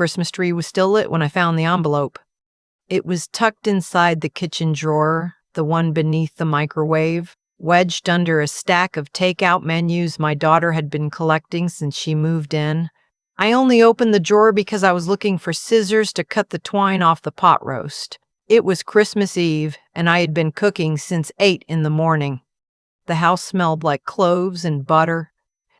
Christmas tree was still lit when I found the envelope. It was tucked inside the kitchen drawer, the one beneath the microwave, wedged under a stack of takeout menus my daughter had been collecting since she moved in. I only opened the drawer because I was looking for scissors to cut the twine off the pot roast. It was Christmas Eve, and I had been cooking since 8 in the morning. The house smelled like cloves and butter.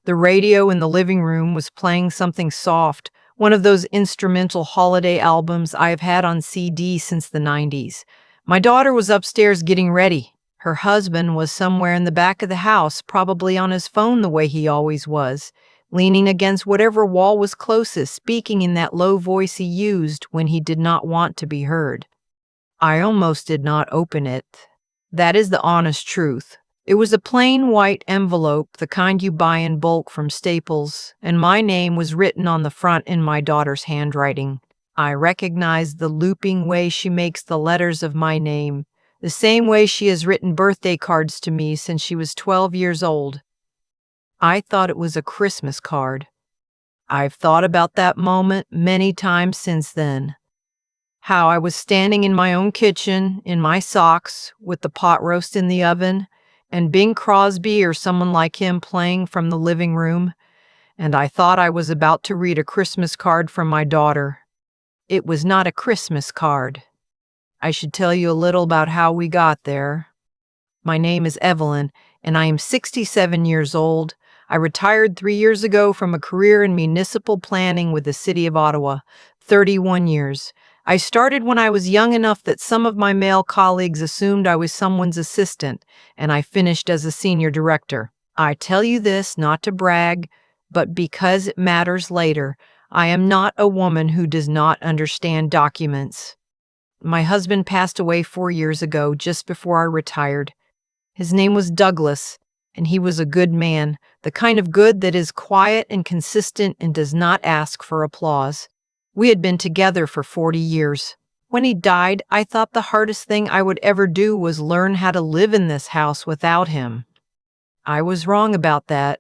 The radio in the living room was playing something soft, one of those instrumental holiday albums I have had on CD since the 90s. My daughter was upstairs getting ready. Her husband was somewhere in the back of the house, probably on his phone the way he always was, leaning against whatever wall was closest, speaking in that low voice he used when he did not want to be heard. I almost did not open it. That is the honest truth. It was a plain white envelope, the kind you buy in bulk from Staples, and my name was written on the front in my daughter's handwriting. I recognized the looping way she makes the letters of my name, the same way she has written birthday cards to me since she was 12 years old. I thought it was a Christmas card. I've thought about that moment many times since then. How I was standing in my own kitchen, in my socks, with the pot roast in the oven, and Bing Crosby or someone like him playing from the living room, and I thought I was about to read a Christmas card from my daughter. It was not a Christmas card. I should tell you a little about how we got there. My name is Evelyn, and I am 67 years old. I retired 3 years ago from a career in municipal planning with the city of Ottawa, 31 years. I started when I was young enough that some of my male colleagues assumed I was someone's assistant, and I finished as a senior director. I tell you this not to brag, but because it matters later. I am not a woman who does not understand documents. My husband passed away 4 years ago, just before I retired. His name was Douglas, and he was a good man, the kind of good that is quiet and consistent and does not ask for applause. We had been together for 40 years. When he died, I thought the hardest thing I would ever do was learn how to live in this house without him. I was wrong about that.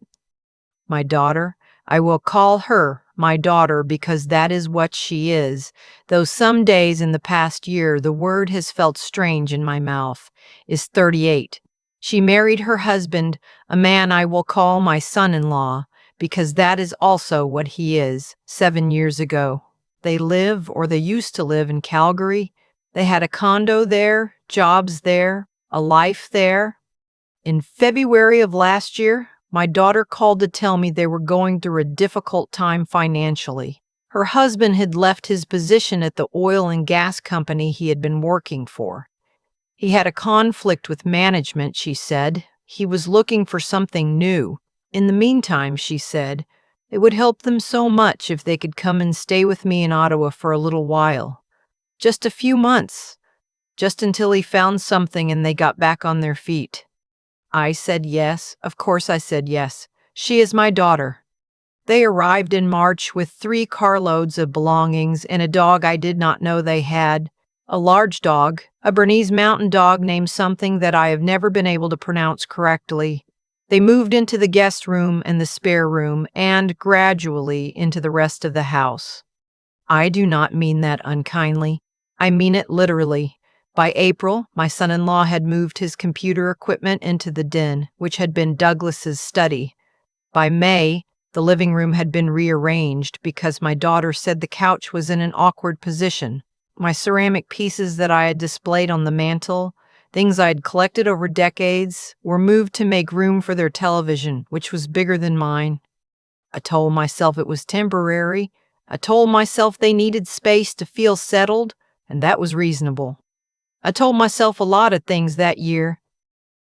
My daughter, I will call her my daughter because that is what she is, though some days in the past year the word has felt strange in my mouth, is 38. She married her husband, a man I will call my son-in-law, because that is also what he is, 7 years ago. They live, or they used to live, in Calgary. They had a condo there, jobs there, a life there. In February of last year, my daughter called to tell me they were going through a difficult time financially. Her husband had left his position at the oil and gas company he had been working for. He had a conflict with management, she said. He was looking for something new. In the meantime, she said, it would help them so much if they could come and stay with me in Ottawa for a little while. Just a few months. Just until he found something and they got back on their feet. I said yes. Of course I said yes. She is my daughter. They arrived in March with 3 carloads of belongings and a dog I did not know they had. A large dog, a Bernese mountain dog named something that I have never been able to pronounce correctly. They moved into the guest room and the spare room and, gradually, into the rest of the house. I do not mean that unkindly. I mean it literally. By April, my son-in-law had moved his computer equipment into the den, which had been Douglas's study. By May, the living room had been rearranged because my daughter said the couch was in an awkward position. My ceramic pieces that I had displayed on the mantel, things I had collected over decades, were moved to make room for their television, which was bigger than mine. I told myself it was temporary. I told myself they needed space to feel settled, and that was reasonable. I told myself a lot of things that year.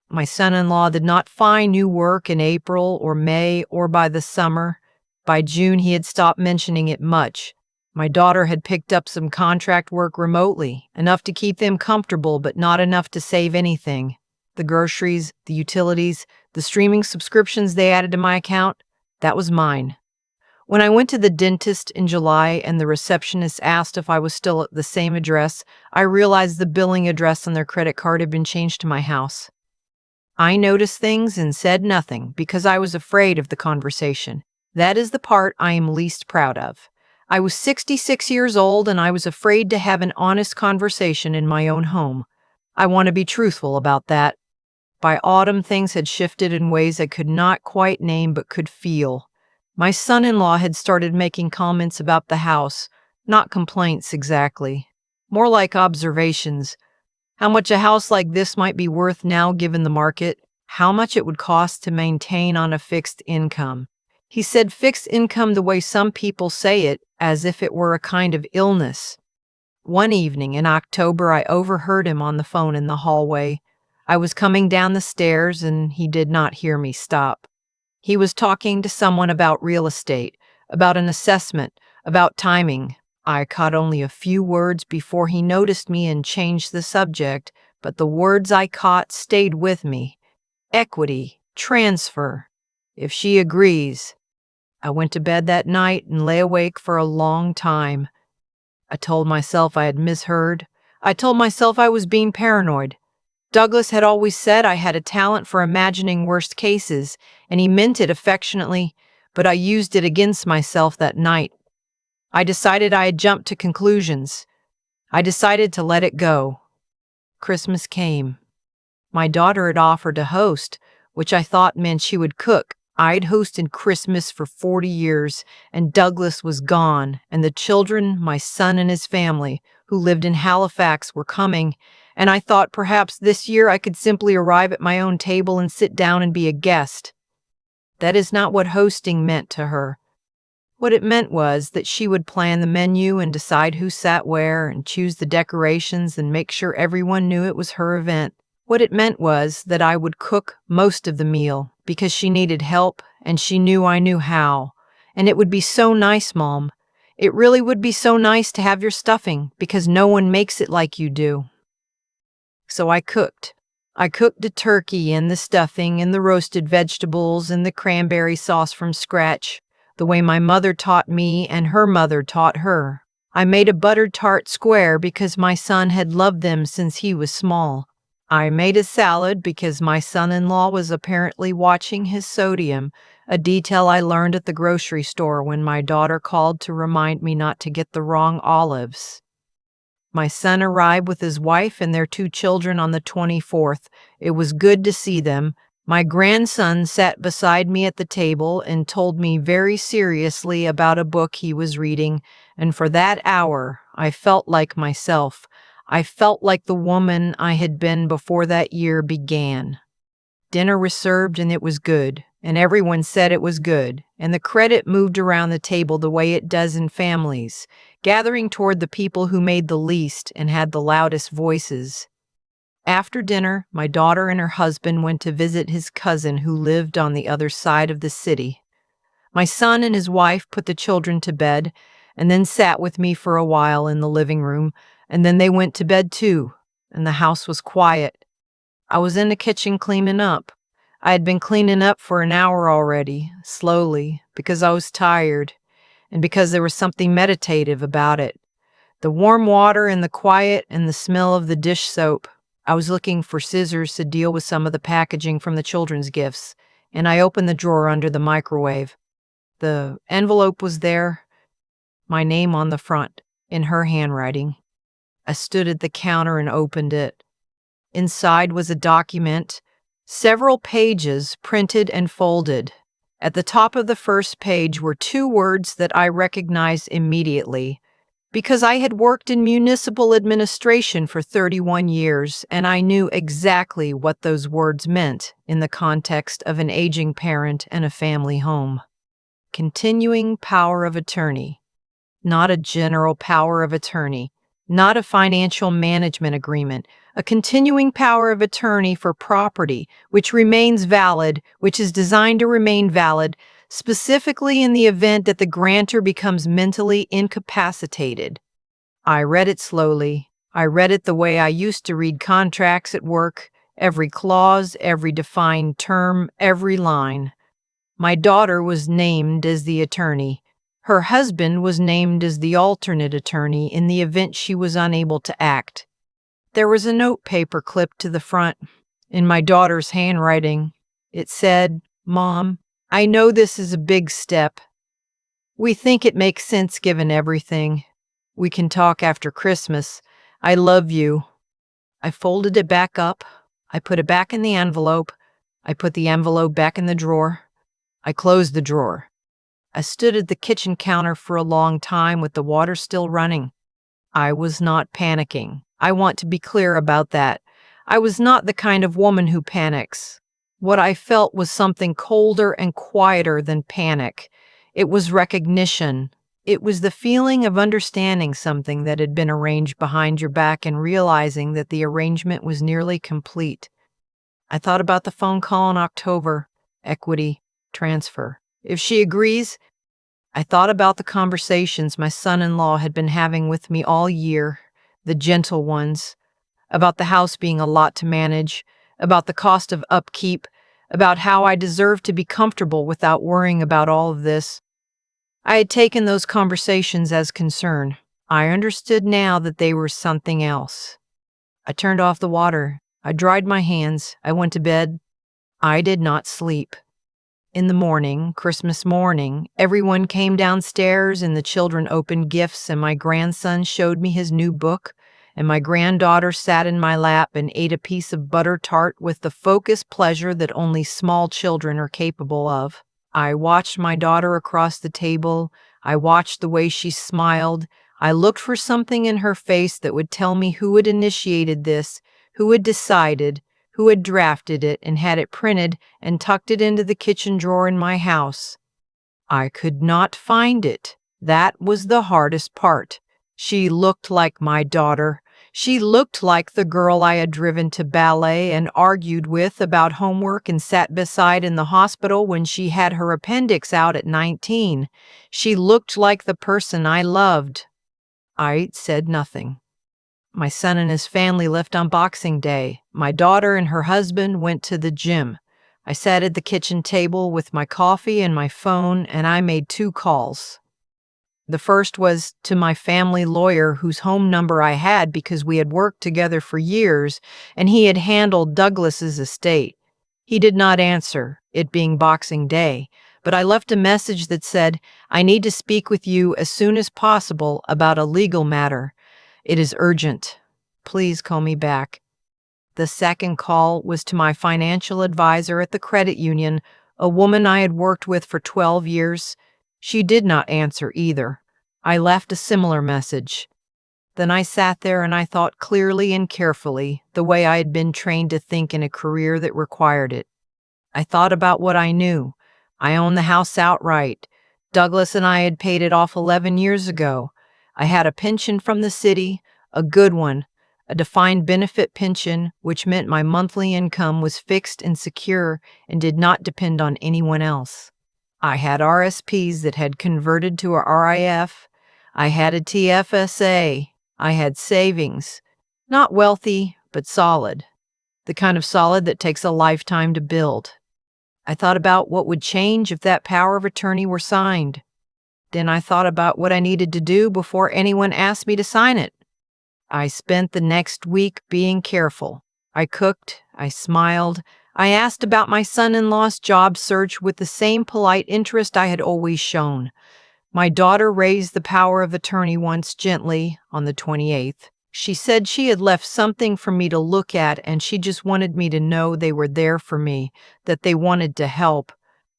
My son-in-law did not find new work in April or May or by the summer. By June, he had stopped mentioning it much. My daughter had picked up some contract work remotely, enough to keep them comfortable, but not enough to save anything. The groceries, the utilities, the streaming subscriptions they added to my account, that was mine. When I went to the dentist in July and the receptionist asked if I was still at the same address, I realized the billing address on their credit card had been changed to my house. I noticed things and said nothing because I was afraid of the conversation. That is the part I am least proud of. I was 66 years old and I was afraid to have an honest conversation in my own home. I want to be truthful about that. By autumn, things had shifted in ways I could not quite name but could feel. My son-in-law had started making comments about the house, not complaints exactly, more like observations. How much a house like this might be worth now given the market, how much it would cost to maintain on a fixed income. He said fixed income the way some people say it, as if it were a kind of illness. One evening in October, I overheard him on the phone in the hallway. I was coming down the stairs and he did not hear me stop. He was talking to someone about real estate, about an assessment, about timing. I caught only a few words before he noticed me and changed the subject, but the words I caught stayed with me. Equity, transfer. If she agrees. I went to bed that night and lay awake for a long time. I told myself I had misheard. I told myself I was being paranoid. Douglas had always said I had a talent for imagining worst cases, and he meant it affectionately, but I used it against myself that night. I decided I had jumped to conclusions. I decided to let it go. Christmas came. My daughter had offered to host, which I thought meant she would cook. I'd hosted Christmas for 40 years, and Douglas was gone, and the children, my son and his family, who lived in Halifax, were coming, and I thought perhaps this year I could simply arrive at my own table and sit down and be a guest. That is not what hosting meant to her. What it meant was that she would plan the menu and decide who sat where and choose the decorations and make sure everyone knew it was her event. What it meant was that I would cook most of the meal because she needed help and she knew I knew how. And it would be so nice, Mom. It really would be so nice to have your stuffing because no one makes it like you do. So I cooked. I cooked the turkey and the stuffing and the roasted vegetables and the cranberry sauce from scratch, the way my mother taught me and her mother taught her. I made a buttered tart square because my son had loved them since he was small. I made a salad because my son-in-law was apparently watching his sodium, a detail I learned at the grocery store when my daughter called to remind me not to get the wrong olives. My son arrived with his wife and their 2 children on the 24th. It was good to see them. My grandson sat beside me at the table and told me very seriously about a book he was reading, and for that hour I felt like myself. I felt like the woman I had been before that year began. Dinner was served and it was good, and everyone said it was good, and the credit moved around the table the way it does in families, gathering toward the people who made the least and had the loudest voices. After dinner, my daughter and her husband went to visit his cousin who lived on the other side of the city. My son and his wife put the children to bed and then sat with me for a while in the living room, and then they went to bed too, and the house was quiet. I was in the kitchen cleaning up. I had been cleaning up for an hour already, slowly, because I was tired, and because there was something meditative about it. The warm water and the quiet and the smell of the dish soap. I was looking for scissors to deal with some of the packaging from the children's gifts, and I opened the drawer under the microwave. The envelope was there, my name on the front, in her handwriting. I stood at the counter and opened it. Inside was a document, several pages printed and folded. At the top of the first page were 2 words that I recognized immediately, because I had worked in municipal administration for 31 years, and I knew exactly what those words meant in the context of an aging parent and a family home. Continuing power of attorney. Not a general power of attorney, not a financial management agreement, a continuing power of attorney for property, which remains valid, which is designed to remain valid, specifically in the event that the grantor becomes mentally incapacitated. I read it slowly. I read it the way I used to read contracts at work, every clause, every defined term, every line. My daughter was named as the attorney. Her husband was named as the alternate attorney in the event she was unable to act. There was a note paper clipped to the front, in my daughter's handwriting. It said, "Mom, I know this is a big step. We think it makes sense given everything. We can talk after Christmas. I love you." I folded it back up. I put it back in the envelope. I put the envelope back in the drawer. I closed the drawer. I stood at the kitchen counter for a long time with the water still running. I was not panicking. I want to be clear about that. I was not the kind of woman who panics. What I felt was something colder and quieter than panic. It was recognition. It was the feeling of understanding something that had been arranged behind your back and realizing that the arrangement was nearly complete. I thought about the phone call in October, equity, transfer. If she agrees, I thought about the conversations my son-in-law had been having with me all year, the gentle ones, about the house being a lot to manage, about the cost of upkeep, about how I deserved to be comfortable without worrying about all of this. I had taken those conversations as concern. I understood now that they were something else. I turned off the water. I dried my hands. I went to bed. I did not sleep. In the morning, Christmas morning, everyone came downstairs and the children opened gifts and my grandson showed me his new book and my granddaughter sat in my lap and ate a piece of butter tart with the focused pleasure that only small children are capable of. I watched my daughter across the table. I watched the way she smiled. I looked for something in her face that would tell me who had initiated this, who had decided, who had drafted it and had it printed and tucked it into the kitchen drawer in my house. I could not find it. That was the hardest part. She looked like my daughter. She looked like the girl I had driven to ballet and argued with about homework and sat beside in the hospital when she had her appendix out at 19. She looked like the person I loved. I said nothing. My son and his family left on Boxing Day. My daughter and her husband went to the gym. I sat at the kitchen table with my coffee and my phone, and I made 2 calls. The first was to my family lawyer, whose home number I had because we had worked together for years, and he had handled Douglas's estate. He did not answer, it being Boxing Day, but I left a message that said, "I need to speak with you as soon as possible about a legal matter. It is urgent. Please call me back." The second call was to my financial advisor at the credit union, a woman I had worked with for 12 years. She did not answer either. I left a similar message. Then I sat there and I thought clearly and carefully, the way I had been trained to think in a career that required it. I thought about what I knew. I owned the house outright. Douglas and I had paid it off 11 years ago. I had a pension from the city, a good one, a defined benefit pension, which meant my monthly income was fixed and secure and did not depend on anyone else. I had RSPs that had converted to a RRIF. I had a TFSA. I had savings. Not wealthy, but solid. The kind of solid that takes a lifetime to build. I thought about what would change if that power of attorney were signed. Then I thought about what I needed to do before anyone asked me to sign it. I spent the next week being careful. I cooked, I smiled, I asked about my son-in-law's job search with the same polite interest I had always shown. My daughter raised the power of attorney once gently on the 28th. She said she had left something for me to look at and she just wanted me to know they were there for me, that they wanted to help.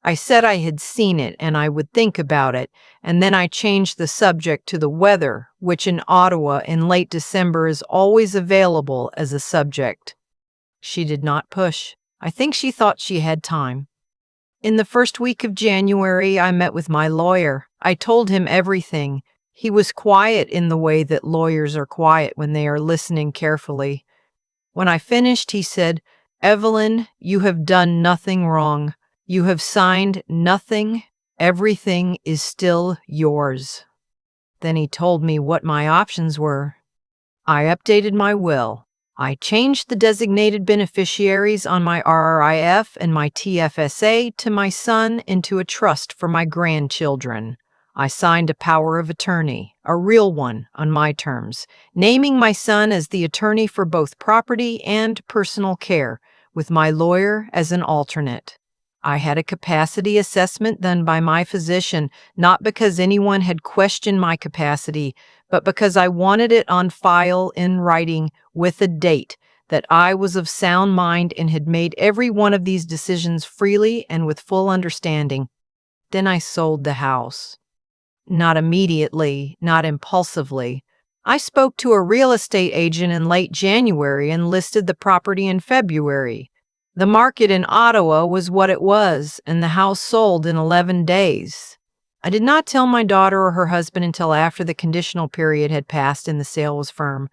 I said I had seen it and I would think about it, and then I changed the subject to the weather, which in Ottawa in late December is always available as a subject. She did not push. I think she thought she had time. In the first week of January, I met with my lawyer. I told him everything. He was quiet in the way that lawyers are quiet when they are listening carefully. When I finished, he said, "Evelyn, you have done nothing wrong. You have signed nothing. Everything is still yours." Then he told me what my options were. I updated my will. I changed the designated beneficiaries on my RRIF and my TFSA to my son into a trust for my grandchildren. I signed a power of attorney, a real one, on my terms, naming my son as the attorney for both property and personal care, with my lawyer as an alternate. I had a capacity assessment done by my physician, not because anyone had questioned my capacity, but because I wanted it on file in writing with a date that I was of sound mind and had made every one of these decisions freely and with full understanding. Then I sold the house. Not immediately, not impulsively. I spoke to a real estate agent in late January and listed the property in February. The market in Ottawa was what it was, and the house sold in 11 days. I did not tell my daughter or her husband until after the conditional period had passed and the sale was firm.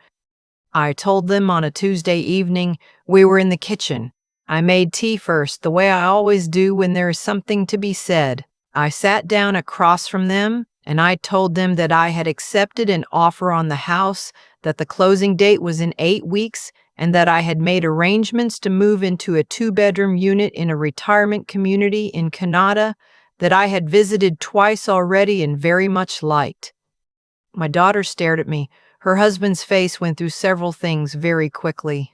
I told them on a Tuesday evening. We were in the kitchen. I made tea first, the way I always do when there is something to be said. I sat down across from them, and I told them that I had accepted an offer on the house, that the closing date was in 8 weeks, and that I had made arrangements to move into a 2-bedroom unit in a retirement community in Canada that I had visited twice already and very much liked. My daughter stared at me. Her husband's face went through several things very quickly.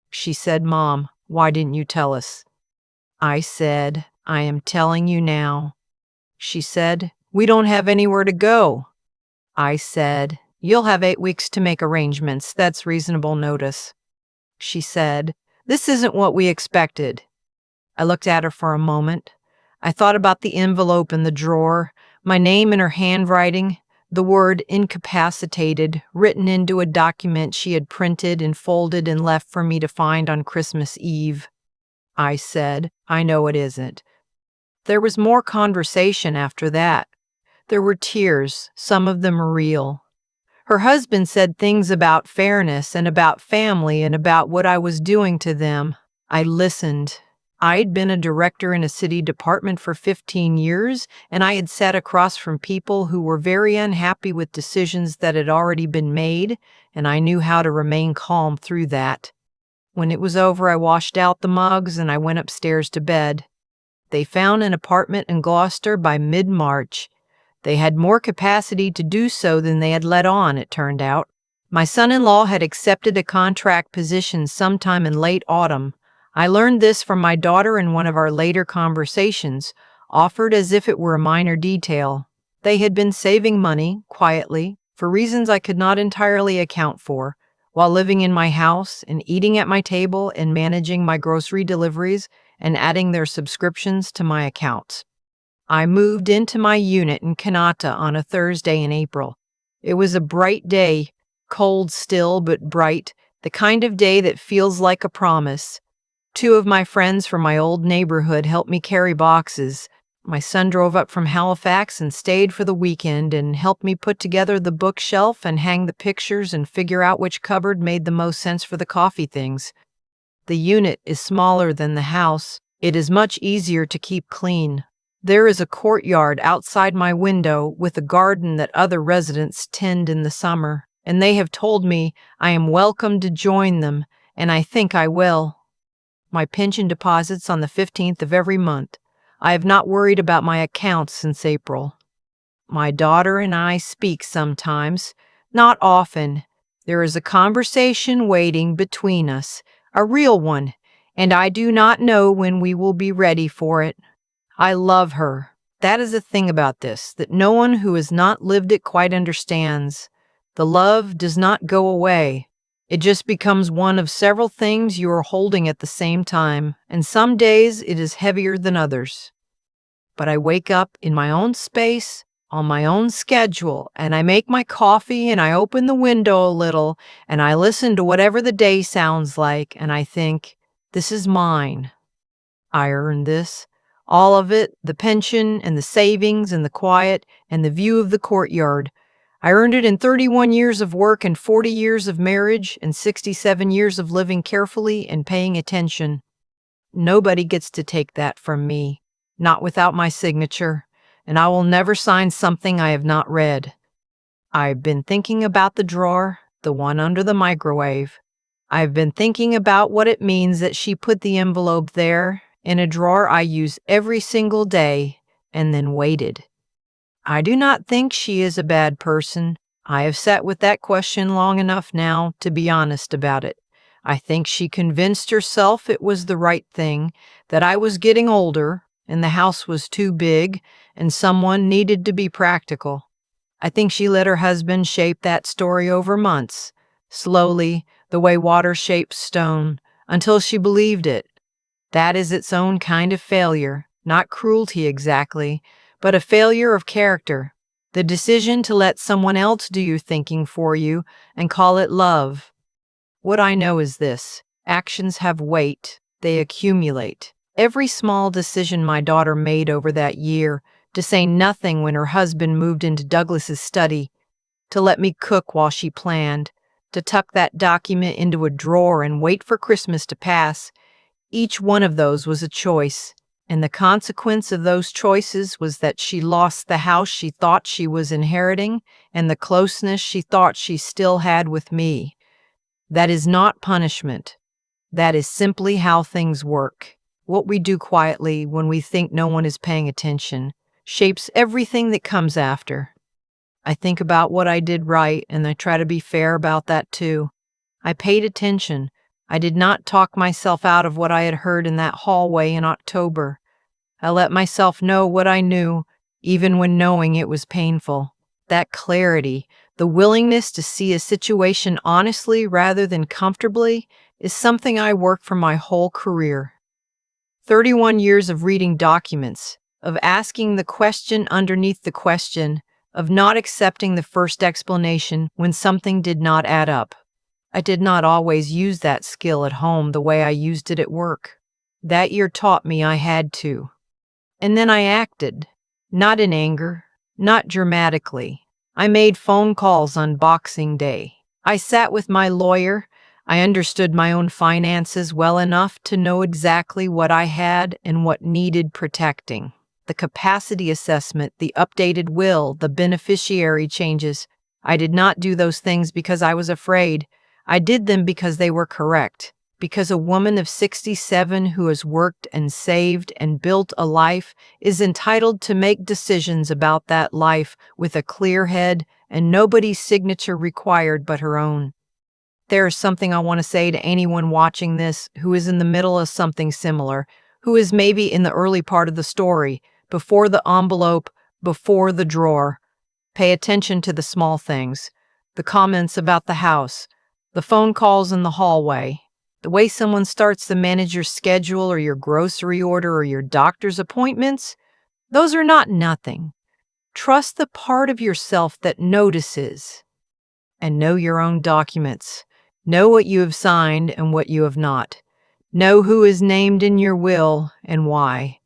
She said, "Mom, why didn't you tell us?" I said, "I am telling you now." She said, "We don't have anywhere to go." I said, "You'll have 8 weeks to make arrangements. That's reasonable notice." She said, "This isn't what we expected." I looked at her for a moment. I thought about the envelope in the drawer, my name in her handwriting, the word incapacitated written into a document she had printed and folded and left for me to find on Christmas Eve. I said, "I know it isn't." There was more conversation after that. There were tears, some of them real. Her husband said things about fairness and about family and about what I was doing to them. I listened. I'd been a director in a city department for 15 years, and I had sat across from people who were very unhappy with decisions that had already been made, and I knew how to remain calm through that. When it was over, I washed out the mugs and I went upstairs to bed. They found an apartment in Gloucester by mid-March. They had more capacity to do so than they had let on, it turned out. My son-in-law had accepted a contract position sometime in late autumn. I learned this from my daughter in one of our later conversations, offered as if it were a minor detail. They had been saving money, quietly, for reasons I could not entirely account for, while living in my house and eating at my table and managing my grocery deliveries and adding their subscriptions to my accounts. I moved into my unit in Kanata on a Thursday in April. It was a bright day, cold still but bright, the kind of day that feels like a promise. 2 of my friends from my old neighborhood helped me carry boxes. My son drove up from Halifax and stayed for the weekend and helped me put together the bookshelf and hang the pictures and figure out which cupboard made the most sense for the coffee things. The unit is smaller than the house. It is much easier to keep clean. There is a courtyard outside my window with a garden that other residents tend in the summer, and they have told me I am welcome to join them, and I think I will. My pension deposits on the 15th of every month. I have not worried about my accounts since April. My daughter and I speak sometimes, not often. There is a conversation waiting between us, a real one, and I do not know when we will be ready for it. I love her. That is the thing about this, that no one who has not lived it quite understands. The love does not go away. It just becomes one of several things you are holding at the same time, and some days it is heavier than others. But I wake up in my own space, on my own schedule, and I make my coffee and I open the window a little and I listen to whatever the day sounds like, and I think, this is mine. I earned this. All of it, the pension and the savings and the quiet and the view of the courtyard. I earned it in 31 years of work and 40 years of marriage and 67 years of living carefully and paying attention. Nobody gets to take that from me, not without my signature, and I will never sign something I have not read. I've been thinking about the drawer, the one under the microwave. I've been thinking about what it means that she put the envelope there, in a drawer I use every single day, and then waited. I do not think she is a bad person. I have sat with that question long enough now to be honest about it. I think she convinced herself it was the right thing, that I was getting older, and the house was too big, and someone needed to be practical. I think she let her husband shape that story over months, slowly, the way water shapes stone, until she believed it. That is its own kind of failure, not cruelty exactly, but a failure of character. The decision to let someone else do your thinking for you and call it love. What I know is this: actions have weight, they accumulate. Every small decision my daughter made over that year, to say nothing when her husband moved into Douglas's study, to let me cook while she planned, to tuck that document into a drawer and wait for Christmas to pass, each one of those was a choice. And the consequence of those choices was that she lost the house she thought she was inheriting and the closeness she thought she still had with me. That is not punishment. That is simply how things work. What we do quietly when we think no one is paying attention shapes everything that comes after. I think about what I did right, and I try to be fair about that too. I paid attention. I did not talk myself out of what I had heard in that hallway in October. I let myself know what I knew, even when knowing it was painful. That clarity, the willingness to see a situation honestly rather than comfortably, is something I worked for my whole career. 31 years of reading documents, of asking the question underneath the question, of not accepting the first explanation when something did not add up. I did not always use that skill at home the way I used it at work. That year taught me I had to. And then I acted, not in anger, not dramatically. I made phone calls on Boxing Day. I sat with my lawyer. I understood my own finances well enough to know exactly what I had and what needed protecting. The capacity assessment, the updated will, the beneficiary changes. I did not do those things because I was afraid. I did them because they were correct. Because a woman of 67 who has worked and saved and built a life is entitled to make decisions about that life with a clear head and nobody's signature required but her own. There is something I want to say to anyone watching this who is in the middle of something similar, who is maybe in the early part of the story, before the envelope, before the drawer. Pay attention to the small things, the comments about the house, the phone calls in the hallway, the way someone starts to manage your schedule or your grocery order or your doctor's appointments. Those are not nothing. Trust the part of yourself that notices. And know your own documents. Know what you have signed and what you have not. Know who is named in your will and why.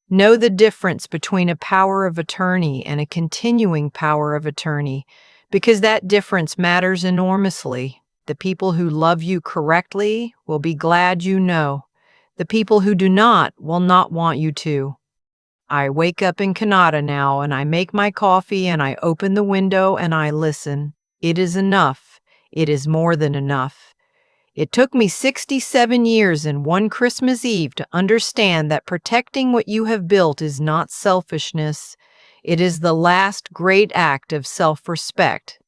Know the difference between a power of attorney and a continuing power of attorney, because that difference matters enormously. The people who love you correctly will be glad you know. The people who do not will not want you to. I wake up in Canada now, and I make my coffee, and I open the window, and I listen. It is enough. It is more than enough. It took me 67 years and one Christmas Eve to understand that protecting what you have built is not selfishness. It is the last great act of self-respect.